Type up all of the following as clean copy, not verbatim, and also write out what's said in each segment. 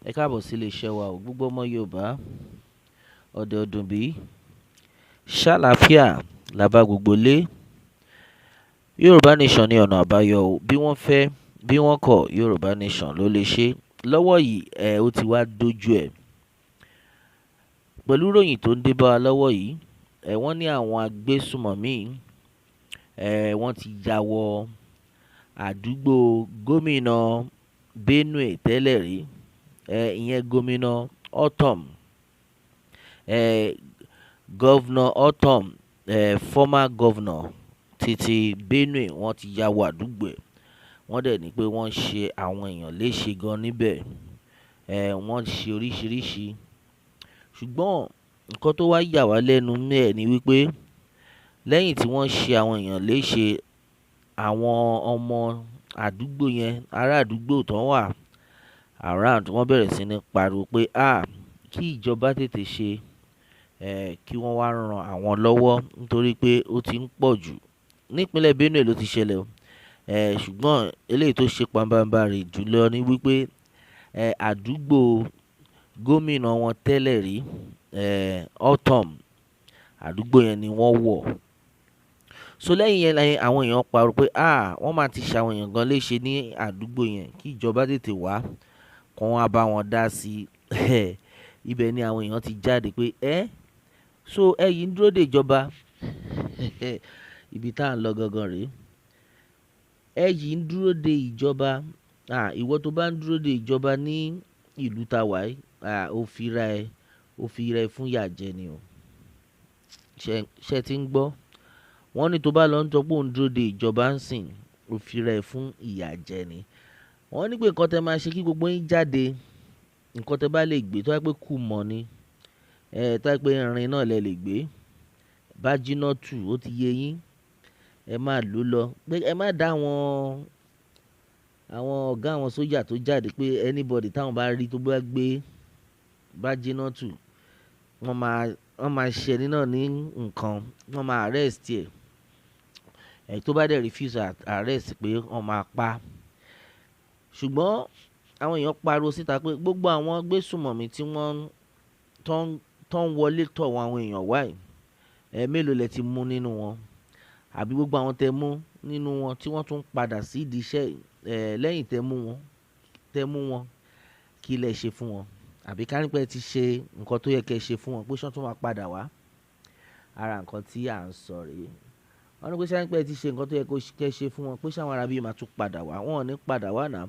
Ẹ káàbọ̀ sí iléeṣẹ́ wa o, gbogbo ọmọ Yorùbá, ọ̀dẹ̀ ọ̀dùn bí, ṣàlàáfíà la bá gbogbo lé. Yorùbá nation ní ọ̀nà àbáyọ o, bí wọ́n fẹ́ bí wọ́n kọ̀ Yorùbá nation ló lè ṣe. Lọ́wọ́ yìí ó ti wá dójú ẹ̀. Pẹ̀lú ròyìn tó ń dé bá wa lọ́wọ́ yìí, wọ́n ní àwọn agbésùmọ̀mí wọ́n ti ya wọ àdúgbò gómìnà Benue Teleri, ìyẹn gómìnà Autumn, governor Autumn, former governor títí Benue, wọ́n ti ya wọ àdúgbò ẹ̀. Wọ́n dẹ̀ ní pé wọ́n ṣe àwọn èèyàn léṣe gan níbẹ̀, wọ́n ṣe oríṣiríṣi. Ṣùgbọ́n nǹkan tó wá yà wá lẹ́nu ẹ̀ ni wípé lẹ́yìn tí wọ́n ṣe àwọn èèyàn léṣe, àwọn ọmọ àdúgbò yẹn, ará àdúgbò tó wà around, wọ́n bẹ̀rẹ̀ sí ní pariwo pé kí ìjọba tètè ṣe, kí wọ́n wá ran àwọn lọ́wọ́ nítorí pé ó ti ń pọ̀ jù. Nípínlẹ̀ Benue ló ti ṣẹlẹ̀ o, ṣùgbọ́n eléyìí tó ṣe pabambarì jùlọ ni wípé àdúgbò gómìnà wọn tẹ́lẹ̀ rí, Autumn, àdúgbò yẹn ni wọ́n wọ̀. So lẹ́yìn yẹn àwọn èèyàn pariwo pé wọ́n máa ti ṣe àwọn èèyàn gan léṣe ní àdúgbò yẹn, kí ìjọba tètè wá kàn wá bá wọn dá sí i. Ibẹ̀ ni àwọn èèyàn ti jáde pé so yìí ń dúró de ìjọba. Ibi tá à ń lọ gangan rèé. Yìí ń dúró de ìjọba. Ìwọ tó bá ń dúró de ìjọba ní ìlú tá wà yìí, ó fi ra ẹ fún ìyà jẹ ni o. Ṣé ti ń gbọ́? Wọ́n ní tó bá lọ ń tọ́ pé ó ń dúró de ìjọba ń sìn, ó fi ra ẹ fún ìyà jẹ ni. Wọ́n ní pé nǹkan tẹ́ máa ṣe kí gbogbo yín jáde, nǹkan tẹ́ bá lè gbé, tó yẹ pé kù mọ́ ni, tó yẹ pé irin náà lẹ lè gbé, bá jiná tù ó ti yé yín, ẹ máa lò lọ. Pé ẹ má dá àwọn ọ̀gá àwọn sójà tó jáde pé anybody táwọn bá rí tó bá gbé bá jiná tù, wọ́n máa ṣe ẹni náà ní nǹkan, wọ́n máa arrest ẹ̀. Tó bá dẹ̀ refuse arrest pé wọ́n máa pa. Ṣùgbọ́n àwọn èèyàn pariwo síta pé gbogbo àwọn agbésùmọ̀mí tí wọ́n tó ń wọlé tọ̀ àwọn èèyàn wáyé, mélòó lẹ ti mú nínú wọn? Àbí gbogbo àwọn tẹ mú nínú wọn tí wọ́n tún padà sí ìdí iṣẹ́, lẹ́yìn tẹ mú wọn, kí lẹ ṣe fún wọn? Àbí ká ní pé ẹ ti ṣe nǹkan tó yẹ kẹ́ ṣe fún wọn, pé ṣé wọ́n tún máa padà wá? Ara nǹkan tí à ń sọ rèé. Wọ́n ní pé ṣé pé ẹ ti ṣe nǹkan tó yẹ kẹ́ ṣe fún wọn, pé ṣé àwọn arábí máa tún padà wá? Wọn ò ní padà wá náà.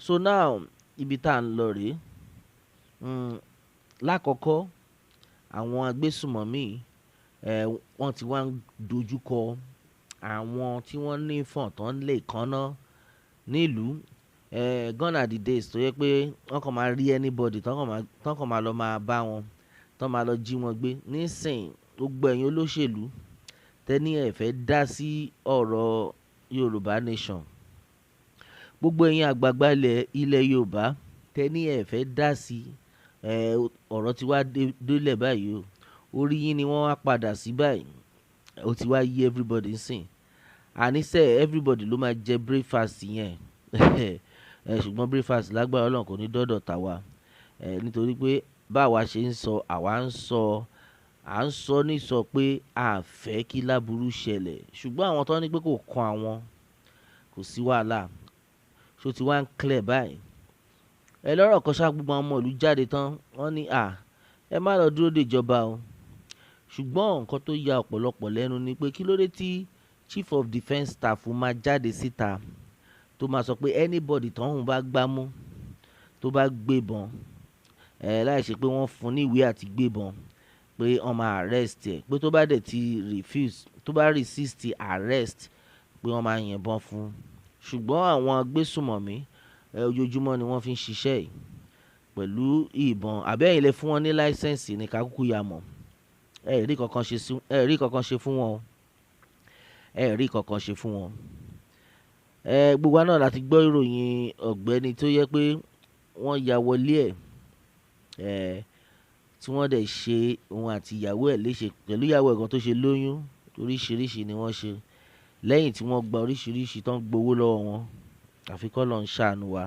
So now ibi tá à ń lọ rèé. Lákọ̀ọ́kọ́ àwọn agbésùmọ̀mí wọ́n ti wá ń dojúkọ àwọn tí wọ́n ní ìfọ̀n tó ń lè kánná nílùú. Gone are the days tó yẹ pé wọ́n kàn máa rí anybody tán kàn máa lọ máa bá wọn, tán máa lọ jí wọn gbé. Nísìnyí gbogbo ẹ̀yin olóṣèlú tẹ́ní ẹ̀ fẹ́ dá sí ọ̀rọ̀ Yorùbá nation, gbogbo ẹ̀yin àgbààgbà ilẹ̀ Yorùbá tẹ́ní ẹ̀ fẹ́ dá sí, ọ̀rọ̀ ti wá délẹ̀ báyìí o. Orí yín ni wọ́n wá padà sí báyìí. Ó ti wá yí everybody sìn. Àníṣe everybody ló máa jẹ breakfast yẹn. Ṣùgbọ́n breakfast lágbára Ọlọ́run kò ní dọ́dọ̀ tàwa. Nítorí pé báwa ṣe ń sọ, à ń sọ ní sọ pé a fẹ́ kí láburú ṣẹlẹ̀. Ṣùgbọ́n àwọn tó ní pé kò kan àwọn, kò sí wàhálà. Ṣó ti wá ń clear báyìí. Lọ́rọ̀ kan ṣá, gbogbo àwọn ọmọ ìlú jáde tán, wọ́n ní ẹ má lọ dúró de ìjọba o. Ṣùgbọ́n nǹkan tó ya ọ̀pọ̀lọpọ̀ lẹ́nu ni pé kí ló dé tí chief of defence staff máa jáde síta tó máa sọ pé anybody tọ́hún bá gbámú tó bá gbébọn, láì ṣe pé wọ́n fún ní ìwé àti gbébọn, pé wọ́n máa arrest ẹ̀, pé tó bá dẹ̀ ti refuse, tó bá resist arrest, pé wọ́n máa yìnbọn fún. Ṣùgbọ́n àwọn agbésùmọ̀mí ojoojúmọ́ ni wọ́n fi ń ṣiṣẹ́ yìí pẹ̀lú ìbọn. Àbẹ́yìn lè fún wọn ní láísẹ̀nsì ní kákúkú ya mọ̀. Ẹ rí kankan ṣe fún wọn. Gbogbo wa náà láti gbọ́ ìròyìn ọ̀gbẹ́ni tó yẹ pé wọ́n ya wọlé ẹ̀, tí wọ́n dẹ̀ ṣe òun àti ìyàwó ẹ̀ léṣe, pẹ̀lú ìyàwó ẹ̀ gan tó ṣe lóyún. Oríṣiríṣi ni wọ́n ṣe lẹ́yìn tí wọ́n gba oríṣiríṣi tán gbowó lọ́wọ́ wọn. Àfi k'Ọlọ́run ṣàánú wa.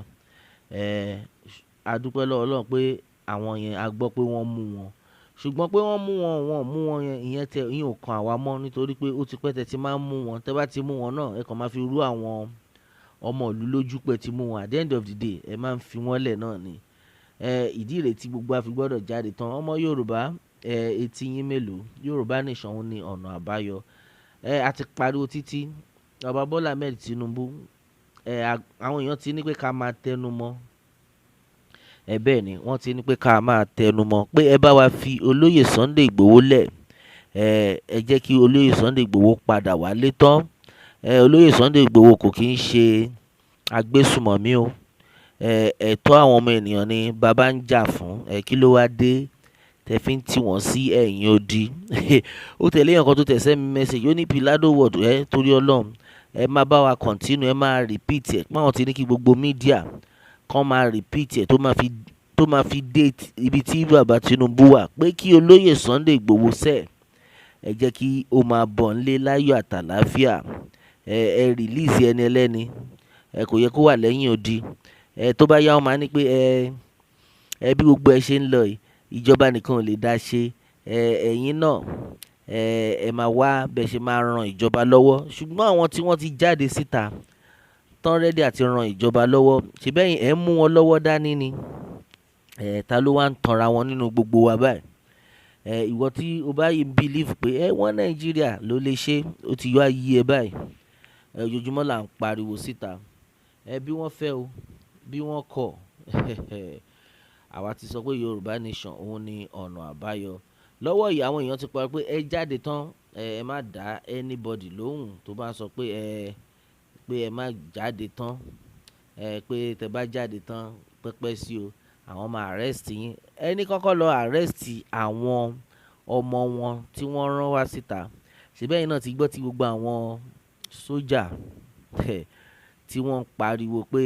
a dúpẹ́ lọ́wọ́ Ọlọ́run pé àwọn yẹn a gbọ́ pé wọ́n mú wọn, ṣùgbọ́n pé wọ́n mú wọn wọn ò mú wọn yẹn ìyẹn tẹ ìyẹn ò kan àwa mọ́, nítorí pé ó ti pẹ́ tẹ́ ti máa ń mú wọn. Tẹ́ bá ti mú wọn náà ẹ kàn máa fi rú àwọn ọmọ ìlú lójú pé ti mú wọn, at the end of the day ẹ máa ń fi wọ́n lẹ̀ náà ni. Ìdí ìrètí gbogbo a fi gbọ́dọ̀ jáde tán. Ọmọ Yorùbá, etí yín mélòó? Yorùbá nation òun ni ọ̀nà àbáyọ. A ti pariwo títí, Bàbá Bọ́lá Ahmed Tinubu, àwọn èèyàn ti ní pé ká máa tẹnu mọ́. Bẹ́ẹ̀ ni wọ́n ti ní pé ká máa tẹnu mọ́ pé ẹ bá wa fi olóyè Sunday Igboho lẹ̀. Ẹ jẹ́ kí olóyè Sunday Igboho padà wálé tán. Olóyè Sunday Igboho kò kí ń ṣe agbésùmọ̀mí o. Ẹ̀tọ́ àwọn ọmọ ènìyàn ni bàbá ń jà fún. Kí ló wá dé tẹ́ fi ń tì wọ́n sí ẹ̀yìn odi? Ó tẹ̀lé èèyàn kan tó tẹ̀ send me message, ó ní Pilado word, torí Ọlọ́run ẹ máa bá wa continue, ẹ máa repeat ẹ̀. Pé àwọn ti ní kí gbogbo media kan máa repeat ẹ̀ tó máa fi dé ibi tí bàbá Tinubu wà, pé kí olóyè Sunday Igboho sẹ̀ ẹ jẹ́ kí ó máa bọ̀ nílé láyọ̀ àtàlàáfíà. Ẹ release ẹni ẹlẹ́ni, kò yẹ kó wà lẹ́yìn odi. Tó bá yá wọn máa ní pé bí gbogbo ẹ ṣe ń lọ yìí, ìjọba nìkan ò lè dá ṣe. Ẹ̀yin náà ẹ máa wá bẹ́ẹ̀ ṣe máa ran ìjọba lọ́wọ́. Ṣùgbọ́n àwọn tí wọ́n ti jáde síta tán ready àti ran ìjọba lọ́wọ́, ṣèbẹ́yìn ẹ̀ ń mú wọn lọ́wọ́ dání ni. Ta ló wá ń tanra wọn nínú gbogbo wa báyìí? Ìwọ tí o bá yìí believe pé wọ́n Nàìjíríà ló lè ṣe, ó ti yọ ayé ẹ báyìí. Ojoojúmọ́ là ń pariwo síta. Bí wọ́n fẹ́ o, bí wọ́n kọ̀, àwa ti sọ pé Yorùbá nation òun ni ọ̀nà àbáyọ. Lọ́wọ́ yìí àwọn èèyàn ti parí pé ẹ jáde tán, ẹ má dá anybody lóhùn tó bá sọ pé ẹ má jáde tán, pé tẹ́ bá jáde tán pẹ́pẹ́ sí o, àwọn máa arrest yín. Ẹni kọ́kọ́ lọ arrest àwọn ọmọ wọn tí wọ́n rán wá síta. Ṣèbẹ́yìn náà ti gbọ́ tí gbogbo àwọn sójà tí wọ́n pariwo pé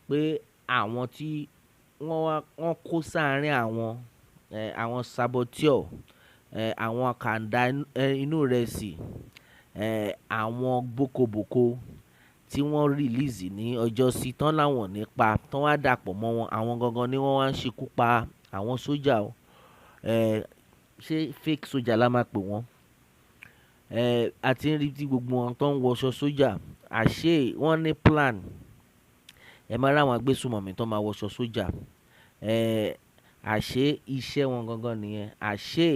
pé àwọn tí wọ́n kó sáàárín àwọn saboteur, àwọn kàńdá inú rẹ̀ sí, àwọn bókobòko tí wọ́n release ní ọjọ́ sí tán láwọn nípa tán wá dàpọ̀ mọ́ wọn, àwọn gangan ni wọ́n wá ń ṣekú pa àwọn sójà o. Ṣé fake sójà la máa pè wọ́n? A ti ń rí tí gbogbo wọn tó ń wọṣọ sójà, àṣé wọ́n ní plan. Ẹ máa ráwọn agbésùmọ̀mí tó máa wọṣọ sójà. Àṣé iṣẹ́ wọn gangan nìyẹn. Àṣé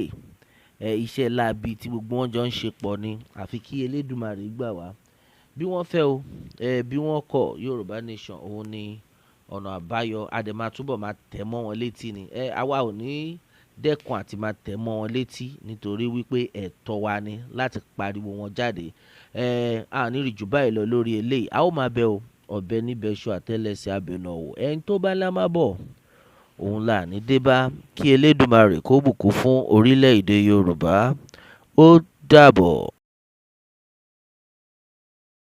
iṣẹ́ láabi tí gbogbo wọn jọ ń ṣe pọ̀ ni. Àfi kí Elédùmarè gbà wá. Bí wọ́n fẹ́ o, bí wọ́n kọ̀, Yorùbá nation òun ni ọ̀nà àbáyọ. A dẹ̀ máa túbọ̀ máa tẹ̀ mọ́ wọn létí ni. Àwa ò ní dẹ́kun àti máa tẹ̀ mọ́ wọn létí, nítorí wípé ẹ̀tọ́ wa ni láti pariwo wọn jáde. A ní rí jù báyìí lọ lórí eléyìí. A ó máa bẹ o, ọ̀bẹ níbẹ̀ ṣu àtẹ́lẹsẹ̀ abẹnú ọ̀wọ̀. Ẹni tó bá lá máa bọ̀, òun là ní dé bá. Kí Elédùmarè kó bùkún fún orílẹ̀-èdè Yorùbá. Ó dàbọ̀.